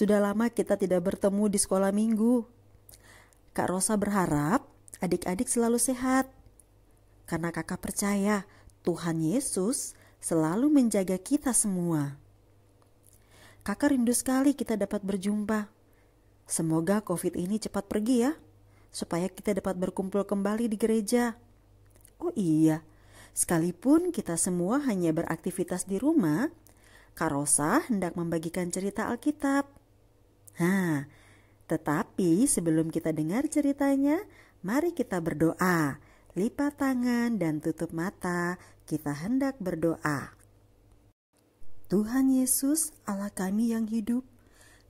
Sudah lama kita tidak bertemu di sekolah minggu. Kak Rosa berharap adik-adik selalu sehat. Karena kakak percaya Tuhan Yesus selalu menjaga kita semua. Kakak rindu sekali kita dapat berjumpa. Semoga COVID ini cepat pergi ya, supaya kita dapat berkumpul kembali di gereja. Oh iya, sekalipun kita semua hanya beraktivitas di rumah, Kak Rosa hendak membagikan cerita Alkitab. Tetapi sebelum kita dengar ceritanya, mari kita berdoa. Lipat tangan dan tutup mata, kita hendak berdoa. Tuhan Yesus, Allah kami yang hidup,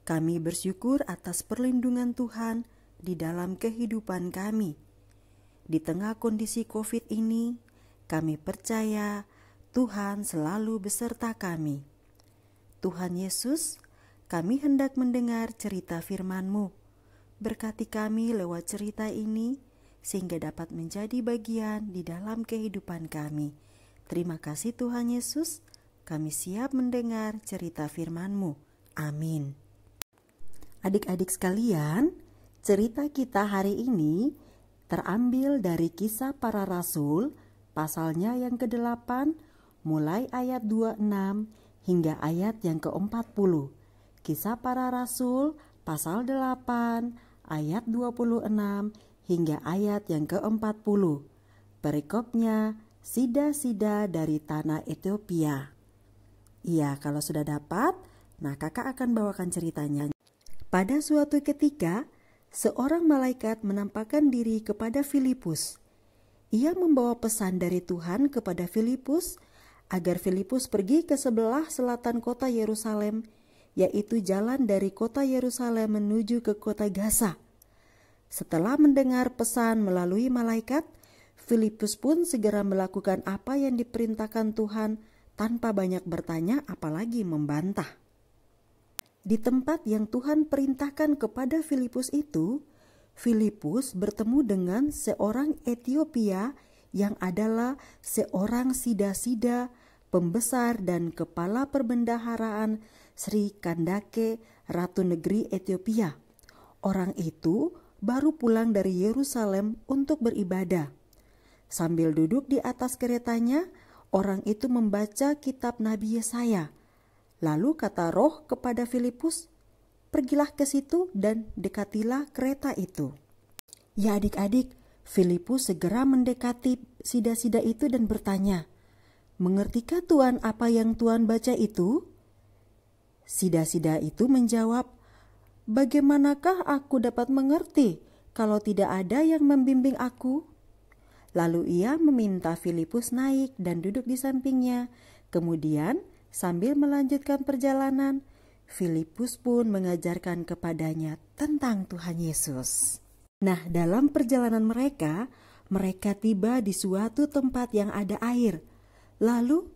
kami bersyukur atas perlindungan Tuhan di dalam kehidupan kami. Di tengah kondisi COVID ini, kami percaya Tuhan selalu beserta kami. Tuhan Yesus, kami hendak mendengar cerita firman-Mu. Berkati kami lewat cerita ini, sehingga dapat menjadi bagian di dalam kehidupan kami. Terima kasih Tuhan Yesus, kami siap mendengar cerita firman-Mu. Amin. Adik-adik sekalian, cerita kita hari ini terambil dari Kisah Para Rasul, pasalnya yang ke-8, mulai ayat 26 hingga ayat yang ke-40. Kisah Para Rasul, pasal 8, ayat 26 hingga ayat yang ke-40. Perikopnya, sida-sida dari tanah Ethiopia. Iya, kalau sudah dapat, nah kakak akan bawakan ceritanya. Pada suatu ketika, seorang malaikat menampakkan diri kepada Filipus. Ia membawa pesan dari Tuhan kepada Filipus agar Filipus pergi ke sebelah selatan kota Yerusalem, yaitu jalan dari kota Yerusalem menuju ke kota Gaza. Setelah mendengar pesan melalui malaikat, Filipus pun segera melakukan apa yang diperintahkan Tuhan tanpa banyak bertanya apalagi membantah. Di tempat yang Tuhan perintahkan kepada Filipus itu, Filipus bertemu dengan seorang Ethiopia yang adalah seorang sida-sida, pembesar dan kepala perbendaharaan Sri Kandake, Ratu Negeri Ethiopia. Orang itu baru pulang dari Yerusalem untuk beribadah. Sambil duduk di atas keretanya, orang itu membaca kitab Nabi Yesaya. Lalu kata Roh kepada Filipus, "Pergilah ke situ dan dekatilah kereta itu." Ya adik-adik, Filipus segera mendekati sida-sida itu dan bertanya, "Mengertikah Tuan apa yang Tuan baca itu?" Sida-sida itu menjawab, "Bagaimanakah aku dapat mengerti kalau tidak ada yang membimbing aku?" Lalu ia meminta Filipus naik dan duduk di sampingnya. Kemudian sambil melanjutkan perjalanan, Filipus pun mengajarkan kepadanya tentang Tuhan Yesus. Nah, dalam perjalanan mereka tiba di suatu tempat yang ada air. Lalu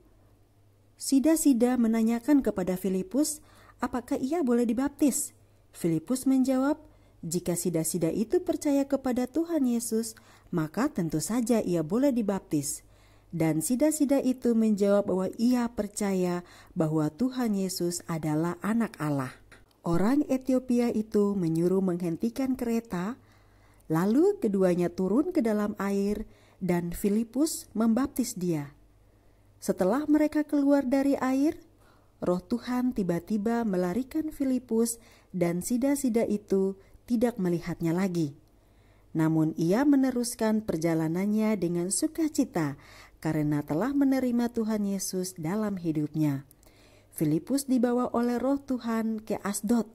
sida-sida menanyakan kepada Filipus apakah ia boleh dibaptis. Filipus menjawab, jika sida-sida itu percaya kepada Tuhan Yesus, maka tentu saja ia boleh dibaptis. Dan sida-sida itu menjawab bahwa ia percaya bahwa Tuhan Yesus adalah anak Allah. Orang Ethiopia itu menyuruh menghentikan kereta, lalu keduanya turun ke dalam air dan Filipus membaptis dia. Setelah mereka keluar dari air, Roh Tuhan tiba-tiba melarikan Filipus dan sida-sida itu tidak melihatnya lagi. Namun ia meneruskan perjalanannya dengan sukacita karena telah menerima Tuhan Yesus dalam hidupnya. Filipus dibawa oleh Roh Tuhan ke Asdod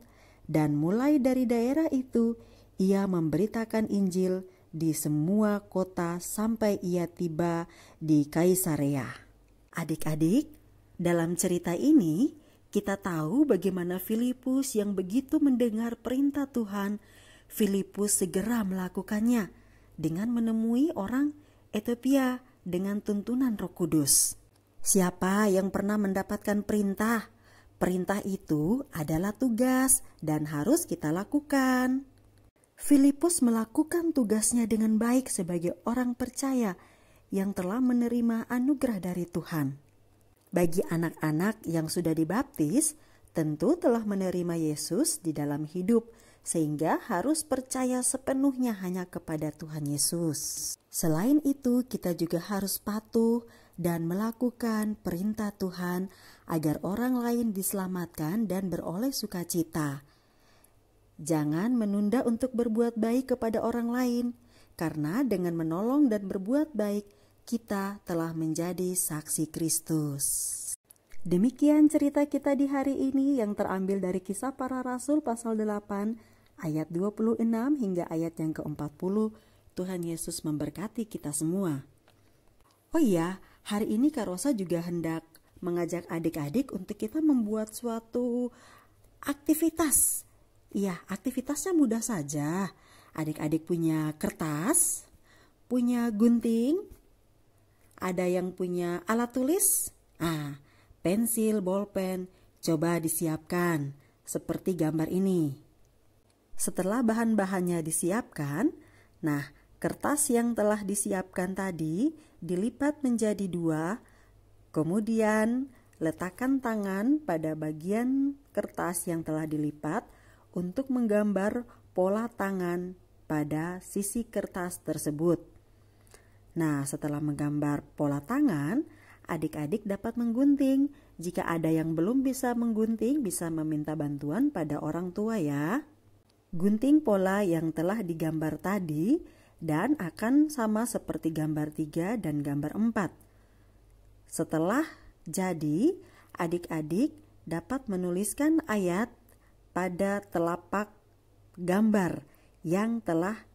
dan mulai dari daerah itu ia memberitakan Injil di semua kota sampai ia tiba di Kaisarea. Adik-adik, dalam cerita ini kita tahu bagaimana Filipus yang begitu mendengar perintah Tuhan, Filipus segera melakukannya dengan menemui orang Ethiopia dengan tuntunan Roh Kudus. Siapa yang pernah mendapatkan perintah? Perintah itu adalah tugas dan harus kita lakukan. Filipus melakukan tugasnya dengan baik sebagai orang percaya yang telah menerima anugerah dari Tuhan. Bagi anak-anak yang sudah dibaptis, tentu telah menerima Yesus di dalam hidup, sehingga harus percaya sepenuhnya hanya kepada Tuhan Yesus. Selain itu, kita juga harus patuh dan melakukan perintah Tuhan agar orang lain diselamatkan dan beroleh sukacita. Jangan menunda untuk berbuat baik kepada orang lain, karena dengan menolong dan berbuat baik, kita telah menjadi saksi Kristus. Demikian cerita kita di hari ini yang terambil dari Kisah Para Rasul pasal 8 ayat 26 hingga ayat yang ke-40. Tuhan Yesus memberkati kita semua. Oh iya, hari ini Kak Rosa juga hendak mengajak adik-adik untuk kita membuat suatu aktivitas. Iya, aktivitasnya mudah saja. Adik-adik punya kertas, punya gunting, ada yang punya alat tulis, pensil, bolpen, coba disiapkan seperti gambar ini. Setelah bahan-bahannya disiapkan, kertas yang telah disiapkan tadi dilipat menjadi 2, kemudian letakkan tangan pada bagian kertas yang telah dilipat untuk menggambar pola tangan pada sisi kertas tersebut. Setelah menggambar pola tangan, adik-adik dapat menggunting. Jika ada yang belum bisa menggunting, bisa meminta bantuan pada orang tua ya. Gunting pola yang telah digambar tadi dan akan sama seperti gambar 3 dan gambar 4. Setelah jadi, adik-adik dapat menuliskan ayat pada telapak gambar yang telah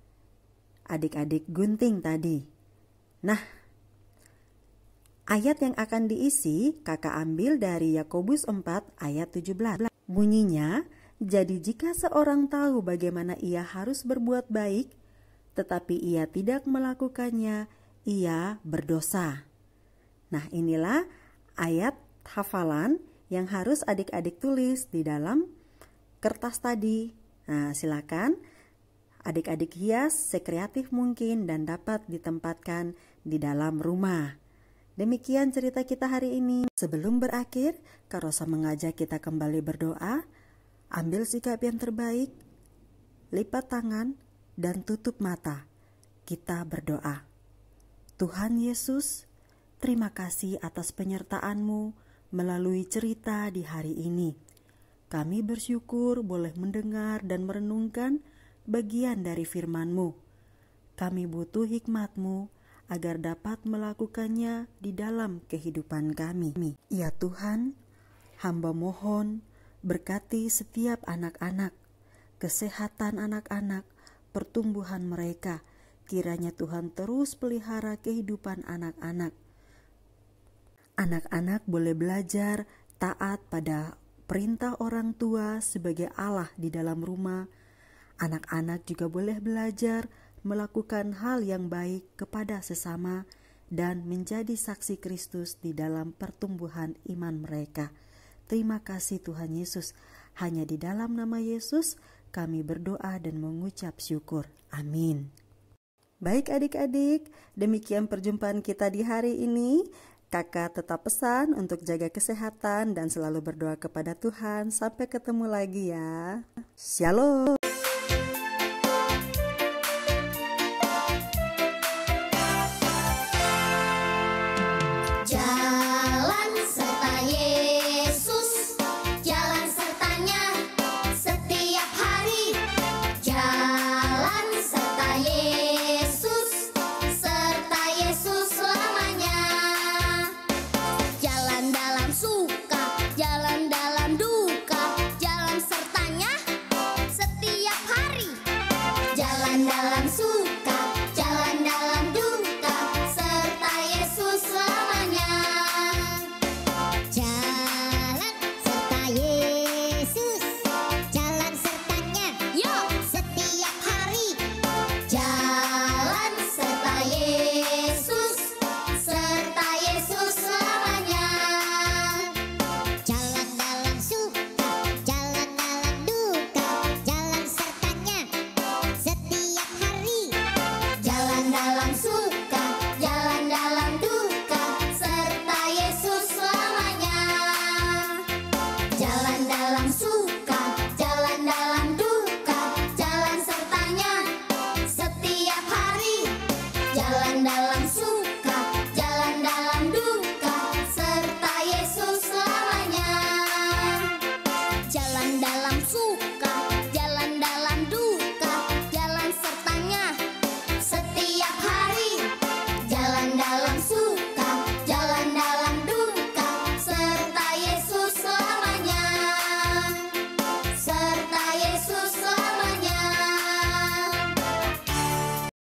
adik-adik gunting tadi. Ayat yang akan diisi kakak ambil dari Yakobus 4 ayat 17. Bunyinya, jadi jika seorang tahu bagaimana ia harus berbuat baik, tetapi ia tidak melakukannya, ia berdosa. Inilah ayat hafalan yang harus adik-adik tulis di dalam kertas tadi. Silakan adik-adik hias sekreatif mungkin dan dapat ditempatkan di dalam rumah. Demikian cerita kita hari ini. Sebelum berakhir, Kak Rosa mengajak kita kembali berdoa. Ambil sikap yang terbaik, lipat tangan, dan tutup mata. Kita berdoa. Tuhan Yesus, terima kasih atas penyertaan-Mu melalui cerita di hari ini. Kami bersyukur boleh mendengar dan merenungkan bagian dari firman-Mu. Kami butuh hikmat-Mu agar dapat melakukannya di dalam kehidupan kami. Ya Tuhan, hamba mohon berkati setiap anak-anak, kesehatan anak-anak, pertumbuhan mereka. Kiranya Tuhan terus pelihara kehidupan anak-anak. Anak-anak boleh belajar taat pada perintah orang tua sebagai Allah di dalam rumah. Anak-anak juga boleh belajar melakukan hal yang baik kepada sesama dan menjadi saksi Kristus di dalam pertumbuhan iman mereka. Terima kasih Tuhan Yesus. Hanya di dalam nama Yesus kami berdoa dan mengucap syukur. Amin. Baik adik-adik, demikian perjumpaan kita di hari ini. Kakak tetap pesan untuk jaga kesehatan dan selalu berdoa kepada Tuhan. Sampai ketemu lagi ya. Shalom. Jalan dalam duka, jalan sertanya, setia dalam sumur.